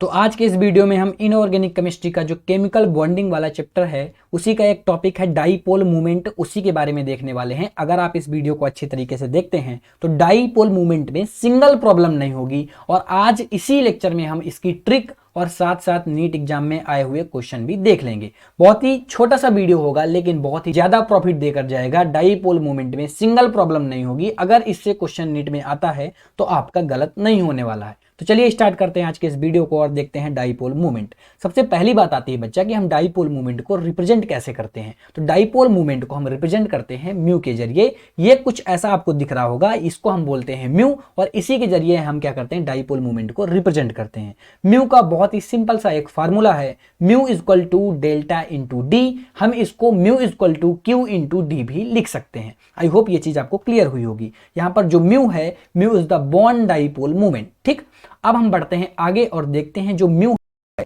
तो आज के इस वीडियो में हम इनऑर्गेनिक केमिस्ट्री का जो केमिकल बॉन्डिंग वाला चैप्टर है उसी का एक टॉपिक है डाईपोल मूवमेंट, उसी के बारे में देखने वाले हैं। अगर आप इस वीडियो को अच्छी तरीके से देखते हैं तो डाईपोल मूवमेंट में सिंगल प्रॉब्लम नहीं होगी। और आज इसी लेक्चर में हम इसकी ट्रिक और साथ साथ नीट एग्जाम में आए हुए क्वेश्चन भी देख लेंगे। बहुत ही छोटा सा वीडियो होगा लेकिन बहुत ही ज्यादा प्रॉफिट देकर जाएगा। डाईपोल मूवमेंट में सिंगल प्रॉब्लम नहीं होगी। अगर इससे क्वेश्चन नीट में आता है तो आपका गलत नहीं होने वाला है। तो चलिए स्टार्ट करते हैं आज के इस वीडियो को और देखते हैं डाईपोल मूवमेंट। सबसे पहली बात आती है बच्चा कि हम डाईपोल मूवमेंट को रिप्रेजेंट कैसे करते हैं। तो डाईपोल मूवमेंट को हम रिप्रेजेंट करते हैं म्यू के जरिए। ये कुछ ऐसा आपको दिख रहा होगा, इसको हम बोलते हैं म्यू और इसी के जरिए हम क्या करते हैं, डाईपोल मूवमेंट को रिप्रेजेंट करते हैं। म्यू का बहुत ही सिंपल सा एक फार्मूला है, mu equal to delta into D. हम इसको mu equal to Q into D भी लिख सकते हैं। आई होप ये चीज आपको क्लियर हुई होगी। यहां पर जो म्यू है, mu is the bond dipole movement. ठीक, अब हम बढ़ते हैं आगे और देखते हैं जो म्यू है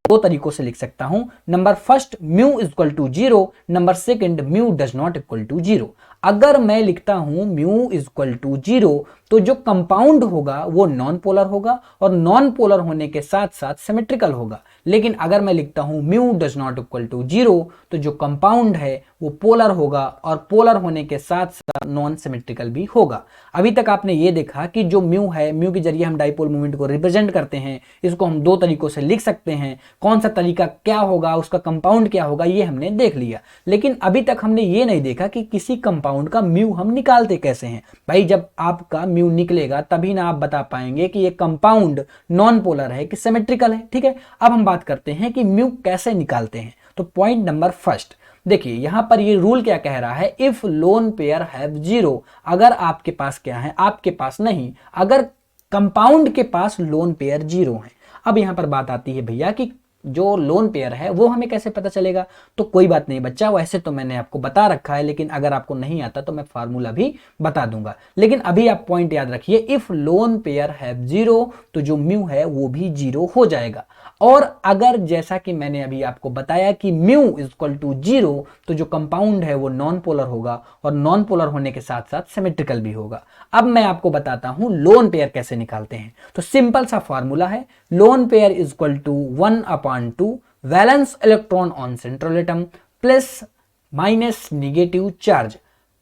दो तरीकों से लिख सकता हूं। Number first, mu equal to 0। Number second, mu does not equal to 0। अगर मैं लिखता हूं म्यू इक्वल टू 0 तो जो कंपाउंड होगा वो नॉन पोलर होगा और नॉन पोलर होने के साथ साथ सिमेट्रिकल होगा। लेकिन अगर मैं लिखता हूं mu does not equal to 0 तो जो कंपाउंड है वो पोलर होगा और पोलर होने के साथ साथ नॉन सिमेट्रिकल भी होगा। अभी तक आपने ये देखा कि जो म्यू है, म्यू के जरिए हम डाईपोल मूवमेंट को रिप्रेजेंट करते हैं। इसको हम दो तरीकों से लिख सकते हैं। कौन सा तरीका क्या होगा, उसका कंपाउंड क्या होगा, ये हमने देख लिया। लेकिन अभी तक हमने ये नहीं देखा कि किसी कंपाउंड का म्यू हम निकालते कैसे हैं। भाई जब आपका म्यू निकलेगा तभी ना आप बता पाएंगे कि ये कंपाउंड नॉन पोलर है कि सिमेट्रिकल है। ठीक है, अब हम बात करते हैं कि म्यू कैसे निकालते हैं। तो पॉइंट नंबर फर्स्ट, देखिए यहां पर ये रूल क्या कह रहा है, इफ लोन पेयर हैव 0। अगर आपके पास क्या है, आपके पास नहीं, अगर कंपाउंड के पास लोन पेयर 0 है। अब यहां पर बात आती है भैया कि जो लोन पेयर है वो हमें कैसे पता चलेगा। तो कोई बात नहीं बच्चा, वैसे तो मैंने आपको बता रखा है, लेकिन अगर आपको नहीं आता तो मैं फार्मूला भी बता दूंगा। लेकिन अभी आप पॉइंट याद रखिए, इफ लोन पेयर हैव 0 तो जो म्यू है वो भी 0 हो जाएगा। और अगर जैसा कि मैंने अभी आपको बताया कि म्यू इक्वल टू 0 तो जो कंपाउंड है वो नॉन पोलर होगा और नॉन पोलर होने के साथ साथ सिमेट्रिकल भी होगा। अब मैं आपको बताता हूं लोन पेयर कैसे निकालते हैं। तो सिंपल सा फार्मूला है, lone pair equal to 1/2 valence electron on central atom plus minus negative charge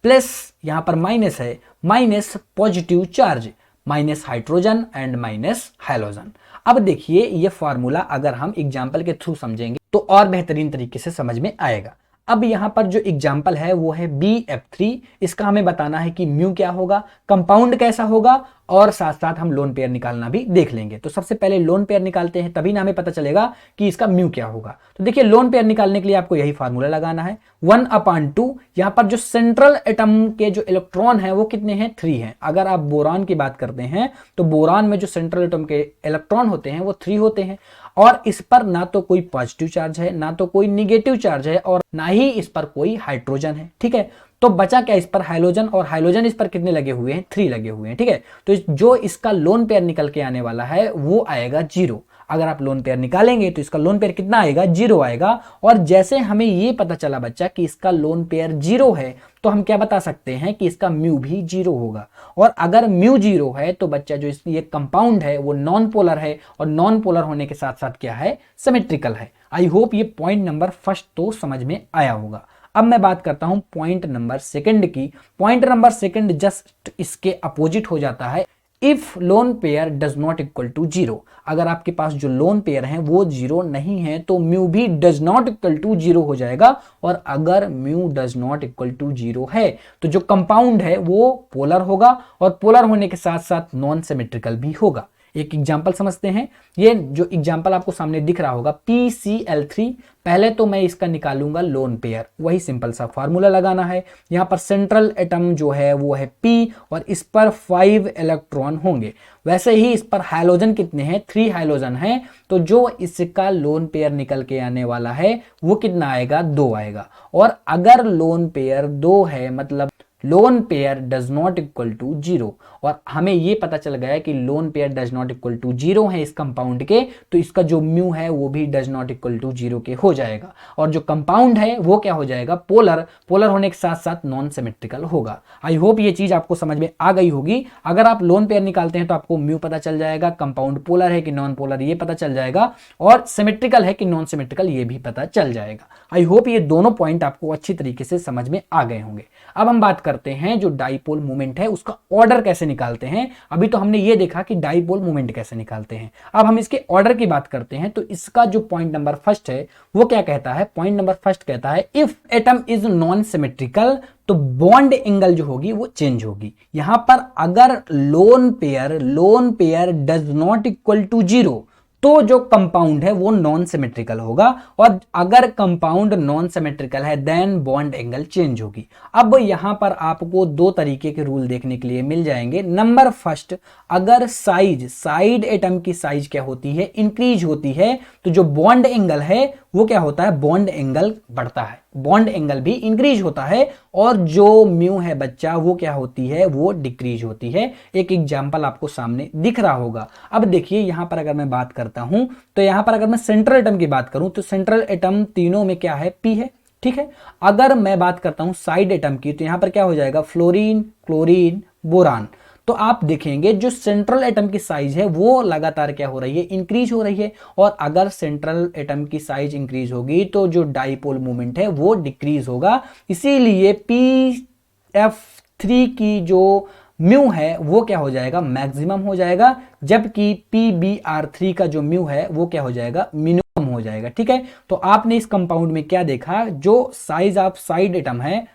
plus, यहां पर माइनस है, minus positive charge minus hydrogen and minus halogen. अब देखिए ये फार्मूला अगर हम एग्जाम्पल के थ्रू समझेंगे तो और बेहतरीन तरीके से समझ में आएगा। अब यहां पर जो एग्जाम्पल है वो है BF3। इसका हमें बताना है कि म्यू क्या होगा, कंपाउंड कैसा होगा और साथ साथ हम लोन पेयर निकालना भी देख लेंगे। तो सबसे पहले लोन पेयर निकालते हैं, तभी ना हमें पता चलेगा कि इसका म्यू क्या होगा। तो देखिए लोन पेयर निकालने के लिए आपको यही फार्मूला लगाना है, 1/2। यहां पर जो सेंट्रल एटम के जो इलेक्ट्रॉन है वो कितने हैं, 3 हैं। अगर आप बोरान की बात करते हैं तो बोरान में जो सेंट्रल एटम के इलेक्ट्रॉन होते हैं वो 3 होते हैं और इस पर ना तो कोई पॉजिटिव चार्ज है, ना तो कोई निगेटिव चार्ज है और ना ही इस पर कोई हाइड्रोजन है। ठीक है, तो बचा क्या, इस पर हाइड्रोजन, और हाइड्रोजन इस पर कितने लगे हुए हैं, 3 लगे हुए हैं। ठीक है, तो जो इसका लोन पेयर निकल के आने वाला है वो आएगा 0। अगर आप लोन पेयर निकालेंगे तो इसका लोन पेयर कितना आएगा, 0 आएगा। और जैसे हमें ये पता चला बच्चा कि इसका लोन पेयर 0 है तो हम क्या बता सकते हैं कि इसका म्यू भी 0 होगा। और अगर म्यू 0 है तो बच्चा जो ये कंपाउंड है वो नॉन पोलर है और नॉन पोलर होने के साथ साथ क्या है, सिमेट्रिकल है। आई होप ये पॉइंट नंबर फर्स्ट तो समझ में आया होगा। अब मैं बात करता हूं पॉइंट नंबर सेकंड की। पॉइंट नंबर सेकंड जस्ट इसके अपोजिट हो जाता है, if lone pair does not equal to 0। अगर आपके पास जो लोन पेयर है वो 0 नहीं है तो म्यू भी डज नॉट इक्वल टू 0 हो जाएगा। और अगर mu does not equal to 0 है तो जो कंपाउंड है वो पोलर होगा और पोलर होने के साथ साथ नॉन सिमेट्रिकल भी होगा। एक एग्जाम्पल समझते हैं। ये जो एग्जाम्पल आपको सामने दिख रहा होगा PCl3, पहले तो मैं इसका निकालूंगा लोन पेयर। वही सिंपल सा फार्मूला लगाना है। यहां पर सेंट्रल एटम जो है वो है P और इस पर 5 इलेक्ट्रॉन होंगे। वैसे ही इस पर हाइड्रोजन कितने हैं, 3 हाइड्रोजन हैं। तो जो इसका लोन पेयर निकल के आने वाला है वो कितना आएगा, 2 आएगा। और अगर लोन पेयर 2 है मतलब lone pair does not equal to 0 और हमें ये पता चल गया कि lone pair does not equal to 0 है इस कंपाउंड के, तो इसका जो म्यू है वो भी डज नॉट इक्वल टू 0 के हो जाएगा। और जो कंपाउंड है वो क्या हो जाएगा, पोलर, पोलर होने के साथ साथ नॉन सिमेट्रिकल होगा। आई होप ये चीज आपको समझ में आ गई होगी। अगर आप लोन पेयर निकालते हैं तो आपको म्यू पता चल जाएगा, कंपाउंड पोलर है कि नॉन पोलर ये पता चल जाएगा, और सिमेट्रिकल है कि नॉन सिमेट्रिकल ये भी पता चल जाएगा। आई होप ये दोनों पॉइंट आपको अच्छी तरीके से समझ में आ गए होंगे। अब हम बात करते हैं जो डाइपोल मोमेंट है उसका ऑर्डर कैसे निकालते हैं। अभी तो हमने ये देखा कि डाइपोल मोमेंट कैसे निकालते हैं, अब हम इसके ऑर्डर की बात करते हैं। तो इसका जो पॉइंट नंबर फर्स्ट है वो क्या कहता है, पॉइंट नंबर फर्स्ट कहता है if atom is non symmetrical तो बॉन्ड एंगल जो होगी वो चेंज होगी। यहां पर अगर lone pair does not equal to 0 तो जो कंपाउंड है वो नॉन सिमेट्रिकल होगा, और अगर कंपाउंड नॉन सिमेट्रिकल है देन बॉन्ड एंगल चेंज होगी। अब यहां पर आपको दो तरीके के रूल देखने के लिए मिल जाएंगे। नंबर फर्स्ट, अगर साइड एटम की साइज क्या होती है, इंक्रीज होती है, तो जो बॉन्ड एंगल है वो क्या होता है, बॉन्ड एंगल बढ़ता है, बॉन्ड एंगल भी इंक्रीज होता है, और जो म्यू है बच्चा वो क्या होती है, वो डिक्रीज होती है। एक एग्जांपल आपको सामने दिख रहा होगा। अब देखिए यहां पर अगर मैं बात करता हूं तो यहां पर अगर मैं सेंट्रल एटम की बात करूं तो सेंट्रल एटम तीनों में क्या है, पी है, ठीक है। अगर मैं बात करता हूं साइड एटम की तो यहां पर क्या हो जाएगा, फ्लोरीन, क्लोरीन, बोरान। तो आप देखेंगे जो सेंट्रल एटम की साइज है वो लगातार क्या हो रही है, इंक्रीज हो रही है, और अगर सेंट्रल एटम की साइज इंक्रीज होगी तो जो डाइपोल मोमेंट है वो डिक्रीज होगा। इसीलिए PF3 की जो म्यू है वो क्या हो जाएगा, मैक्सिमम हो जाएगा, जबकि PBr3 का जो म्यू है वो क्या हो जाएगा, मिनिमम हो जाएगा, ठीक है। तो आपने इस कंपाउंड में क्या देखा, जो साइज ऑफ साइड एटम है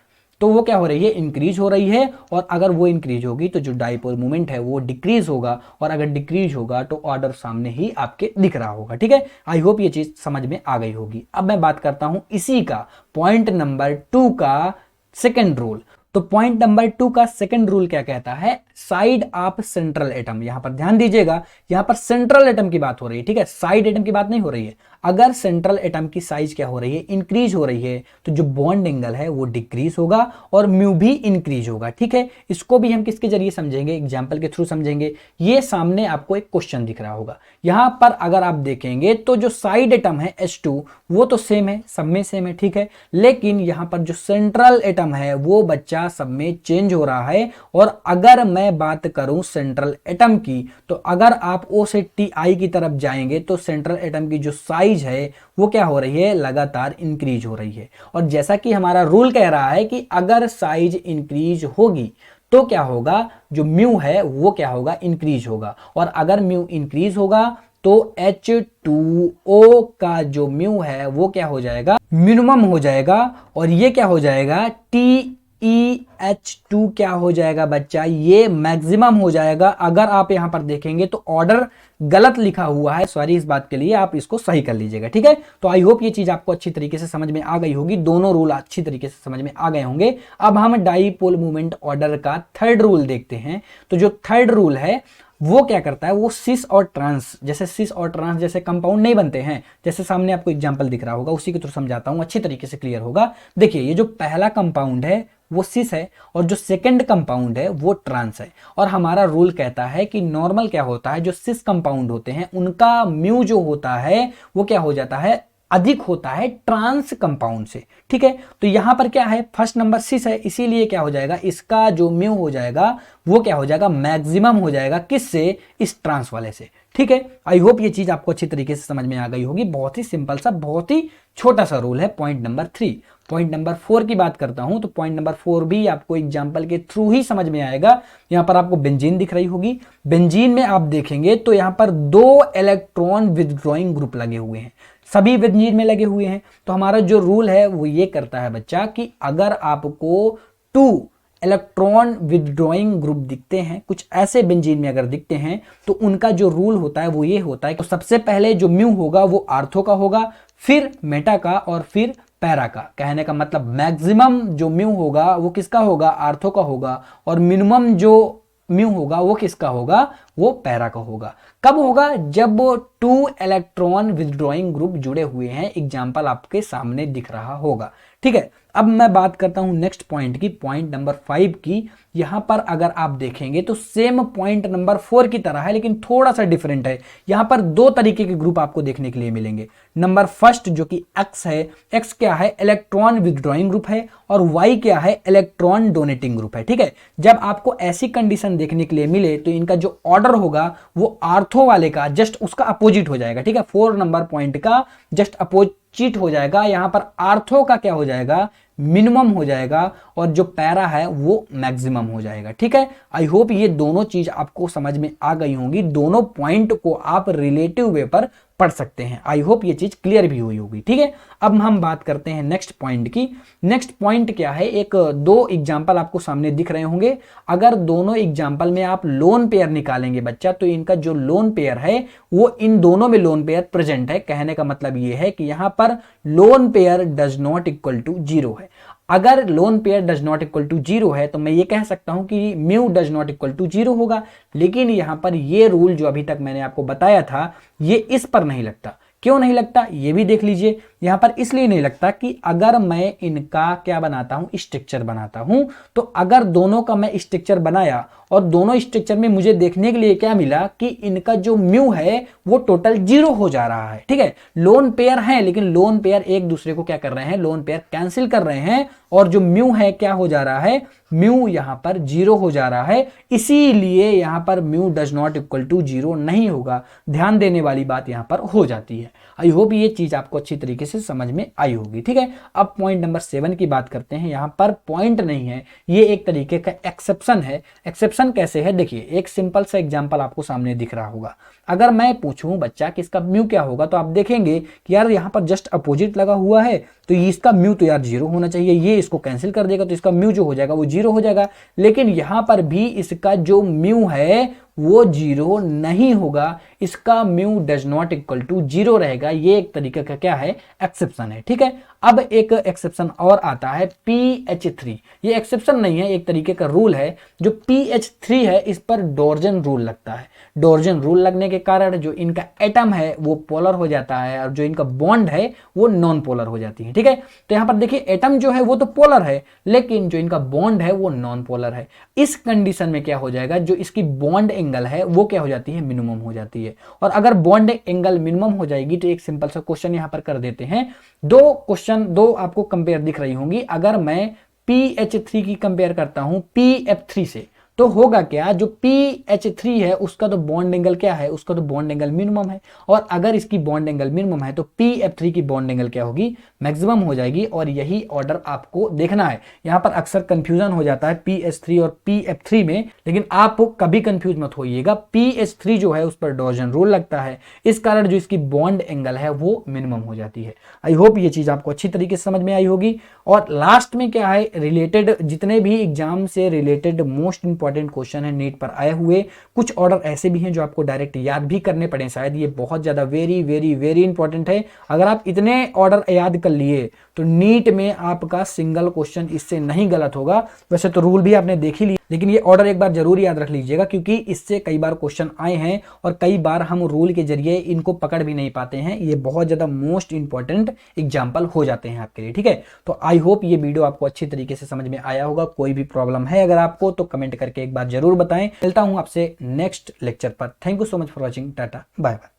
तो वो क्या हो रही है, इंक्रीज हो रही है, और अगर वो इंक्रीज होगी तो जो डाइपोल मोमेंट है वो डिक्रीज होगा, और अगर डिक्रीज होगा तो ऑर्डर सामने ही आपके दिख रहा होगा, ठीक है। आई होप ये चीज समझ में आ गई होगी। अब मैं बात करता हूं इसी का पॉइंट नंबर 2 का सेकेंड रूल। तो पॉइंट नंबर 2 का सेकंड रूल क्या कहता है, साइड ऑफ सेंट्रल एटम। यहां पर ध्यान दीजिएगा, यहां पर सेंट्रल एटम की बात हो रही है, ठीक है, साइड एटम की बात नहीं हो रही है। अगर सेंट्रल एटम की साइज क्या हो रही है, इंक्रीज हो रही है, तो जो बॉन्ड एंगल है वो डिक्रीज होगा और म्यू भी इंक्रीज होगा, ठीक है। इसको भी हम किसके जरिए समझेंगे, एग्जाम्पल के थ्रू समझेंगे। ये सामने आपको एक क्वेश्चन दिख रहा होगा, यहां पर अगर आप देखेंगे तो जो साइड एटम है H2 वो तो सेम है, सब में सेम है, ठीक है, लेकिन यहां पर जो सेंट्रल एटम है वो बच्चा सब में चेंज हो रहा है। और अगर मैं बात करूं सेंट्रल एटम की, तो अगर आप O से Ti की तरफ जाएंगे तो सेंट्रल एटम की जो साइज है वो क्या हो रही है, लगातार इंक्रीज हो रही है। और जैसा कि हमारा रूल कह रहा है कि अगर साइज इंक्रीज होगी तो क्या होगा, जो म्यू है वो क्या होगा, इंक्रीज होगा, और अगर म्यू इंक्रीज होगा तो H2O का जो म्यू है वो क्या हो जाएगा, मिनिमम हो जाएगा, और ये क्या हो जाएगा, TeH2 क्या हो जाएगा बच्चा, ये मैक्सिमम हो जाएगा। अगर आप यहां पर देखेंगे तो ऑर्डर गलत लिखा हुआ है, सॉरी इस बात के लिए, आप इसको सही कर लीजिएगा, ठीक है। तो आई होप ये चीज आपको अच्छी तरीके से समझ में आ गई होगी, दोनों रूल अच्छी तरीके से समझ में आ गए होंगे। अब हम डाइपोल मूवमेंट ऑर्डर का थर्ड रूल देखते हैं। तो जो थर्ड रूल है वो क्या करता है, वो सिस और ट्रांस, जैसे सिस और ट्रांस जैसे कंपाउंड नहीं बनते हैं, जैसे सामने आपको एग्जांपल दिख रहा होगा उसी के थ्रू समझाता हूं, अच्छी तरीके से क्लियर होगा। देखिए ये जो पहला कंपाउंड है वो सिस है, और जो सेकंड कंपाउंड है वो ट्रांस है। और हमारा रूल कहता है कि नॉर्मल क्या होता है, जो सिस कंपाउंड होते हैं उनका म्यू जो होता है वो क्या हो जाता है, अधिक होता है ट्रांस कंपाउंड से, ठीक है। तो यहां पर क्या है, फर्स्ट नंबर सिस है, इसीलिए क्या हो जाएगा, इसका जो म्यू हो जाएगा वो क्या हो जाएगा, मैक्सिमम हो जाएगा, किससे, इस ट्रांस वाले से, ठीक है। आई होप ये चीज आपको अच्छी तरीके से समझ में आ गई होगी। बहुत ही सिंपल सा, बहुत ही छोटा सा रूल है। पॉइंट नंबर 3, पॉइंट नंबर 4 की बात करता हूं तो पॉइंट नंबर 4 भी आपको एग्जांपल के थ्रू ही समझ में आएगा। यहां पर आपको बेंजीन दिख रही होगी, बेंजीन में आप देखेंगे तो यहां पर 2 इलेक्ट्रॉन विथड्रॉइंग ग्रुप लगे हुए हैं, सभी बेंजीन में लगे हुए हैं। तो हमारा जो रूल है वो ये करता है बच्चा कि अगर आपको 2 इलेक्ट्रॉन विथड्रॉइंग ग्रुप दिखते हैं, कुछ ऐसे बेंजीन में अगर दिखते हैं, तो उनका जो रूल होता है वो ये होता है कि तो सबसे पहले जो म्यू होगा वो आर्थो का होगा, फिर मेटा का, और फिर पैरा का। कहने का मतलब मैक्सिमम जो म्यू होगा वो किसका होगा, आर्थो का होगा, और मिनिमम जो म्यू होगा वो किसका होगा, वो पैरा का होगा। कब होगा, जब 2 इलेक्ट्रॉन विथड्रॉइंग ग्रुप जुड़े हुए हैं। एग्जाम्पल आपके सामने दिख रहा होगा, ठीक है। अब मैं बात करता हूं नेक्स्ट पॉइंट की, पॉइंट नंबर 5 की। यहां पर अगर आप देखेंगे तो सेम पॉइंट नंबर 4 की तरह है, लेकिन थोड़ा सा डिफरेंट है। यहां पर दो तरीके के ग्रुप आपको देखने के लिए मिलेंगे। नंबर फर्स्ट जो कि एक्स है, एक्स क्या है, इलेक्ट्रॉन विथड्रॉइंग ग्रुप है, और वाई क्या है, इलेक्ट्रॉन डोनेटिंग ग्रुप है। ठीक है, जब आपको ऐसी कंडीशन देखने के लिए मिले तो इनका जो ऑर्डर होगा वो आर्थो वाले का जस्ट उसका अपोजिट हो जाएगा। ठीक है, 4 नंबर पॉइंट का जस्ट अपोजिट हो जाएगा। यहां पर आर्थो का क्या हो जाएगा, मिनिमम हो जाएगा, और जो पैरा है वो मैक्सिमम हो जाएगा। ठीक है, आई होप ये दोनों चीज आपको समझ में आ गई होंगी। दोनों पॉइंट को आप रिलेटिव वे पर पढ़ सकते हैं। आई होप ये चीज क्लियर भी हुई होगी। ठीक है, अब हम बात करते हैं नेक्स्ट पॉइंट की। नेक्स्ट पॉइंट क्या है, एक दो एग्जांपल आपको सामने दिख रहे होंगे। अगर दोनों एग्जांपल में आप लोन पेयर निकालेंगे बच्चा, तो इनका जो लोन पेयर है वो इन दोनों में लोन पेयर प्रेजेंट है। कहने का मतलब ये है कि यहां पर lone pair does not equal to 0 है। अगर lone pair does not equal to 0 है तो मैं ये कह सकता हूं कि mu does not equal to 0 होगा। लेकिन यहां पर ये रूल जो अभी तक मैंने आपको बताया था ये इस पर नहीं लगता। क्यों नहीं लगता ये भी देख लीजिए। यहां पर इसलिए नहीं लगता कि अगर मैं इनका क्या बनाता हूं, स्ट्रक्चर बनाता हूं, तो अगर दोनों का मैं स्ट्रक्चर बनाया और दोनों स्ट्रक्चर में मुझे देखने के लिए क्या मिला कि इनका जो म्यू है वो टोटल 0 हो जा रहा है। ठीक है, लोन पेयर है लेकिन लोन पेयर एक दूसरे को क्या कर रहे हैं, लोन पेयर कैंसिल कर रहे हैं, और जो म्यू है क्या हो जा रहा है, म्यू यहां पर 0 हो जा रहा है। इसीलिए यहां पर mu does not equal to 0 नहीं होगा। ध्यान देने वाली बात यहां पर हो जाती है। आई होप ये चीज आपको अच्छी तरीके से समझ में आई होगी। ठीक है, अब पॉइंट नंबर 7 की बात करते हैं। यहां पर पॉइंट नहीं है, ये एक तरीके का एक्सेप्शन है। एक्सेप्शन कैसे है, देखिए एक सिंपल सा एग्जांपल आपको सामने दिख रहा होगा। अगर मैं पूछूं बच्चा कि इसका म्यू क्या होगा, तो आप देखेंगे कि यार यहां पर जस्ट अपोजिट लगा हुआ है, तो इसका म्यू तो यार 0 होना चाहिए। ये इसको कैंसिल कर देगा तो इसका म्यू जो हो जाएगा वो 0 हो जाएगा। लेकिन यहां पर भी इसका जो म्यू है वो 0 नहीं होगा। इसका mu does not equal to 0 रहेगा। ये एक तरीके का क्या है, एक्सेप्शन है। ठीक है, अब एक एक्सेप्शन और आता है PH3। ये एक्सेप्शन नहीं है, एक तरीके का रूल है। जो PH3 है इस पर डॉर्जन रूल लगता है। डॉर्जन रूल लगने के कारण जो इनका एटम है वो पोलर हो जाता है, और जो इनका बॉन्ड है वो नॉन पोलर हो जाती है। ठीक है, तो यहां पर देखिए एटम जो है वो तो पोलर है, लेकिन जो इनका बॉन्ड है वो नॉन पोलर है। इस कंडीशन में क्या हो जाएगा, जो इसकी बॉन्ड एंगल है वो क्या हो जाती है, मिनिमम हो जाती है। और अगर बॉन्ड एंगल मिनिमम हो जाएगी तो एक सिंपल सा क्वेश्चन यहां पर कर देते हैं। दो आपको कंपेयर दिख रही होंगी। अगर मैं PH3 की कंपेयर करता हूं PF3 से, तो होगा क्या, जो PH3 है उसका तो बॉन्ड एंगल क्या है, उसका तो बॉन्ड एंगल मिनिमम है। और अगर इसकी बॉन्ड एंगल मिनिमम है तो PF3 की बॉन्ड एंगल क्या होगी, मैक्सिमम हो जाएगी। और यही ऑर्डर आपको देखना है। यहां पर अक्सर कंफ्यूजन हो जाता है PH3 और PF3 में, लेकिन आप कभी कंफ्यूज मत होइएगा। PH3 जो है उस पर डॉर्जन रूल लगता है, इस कारण जो इसकी बॉन्ड एंगल है वो मिनिमम हो जाती है। आई होप ये चीज आपको अच्छी तरीके से समझ में आई होगी। और लास्ट में क्या है, रिलेटेड जितने भी एग्जाम से रिलेटेड मोस्ट इंपॉर्टेंट क्वेश्चन है नीट पर आए हुए, कुछ ऑर्डर ऐसे भी हैं जो आपको डायरेक्ट याद भी करने पड़े शायद। ये बहुत ज्यादा वेरी वेरी वेरी इंपॉर्टेंट है। अगर आप इतने ऑर्डर याद कर लिए तो नीट में आपका सिंगल क्वेश्चन इससे नहीं गलत होगा। वैसे तो रूल भी आपने देख ही लिया, लेकिन ये ऑर्डर एक बार जरूर याद रख लीजिएगा, क्योंकि इससे कई बार क्वेश्चन आए हैं और कई बार हम रूल के जरिए इनको पकड़ भी नहीं पाते हैं। ये बहुत ज्यादा मोस्ट इंपॉर्टेंट एग्जाम्पल हो जाते हैं आपके लिए। ठीक है, तो आई होप ये वीडियो आपको अच्छी तरीके से समझ में आया होगा। कोई भी प्रॉब्लम है अगर आपको तो कमेंट करके एक बार जरूर बताएं। मिलता हूं आपसे नेक्स्ट लेक्चर पर। Thank you so much for watching. Tata bye bye.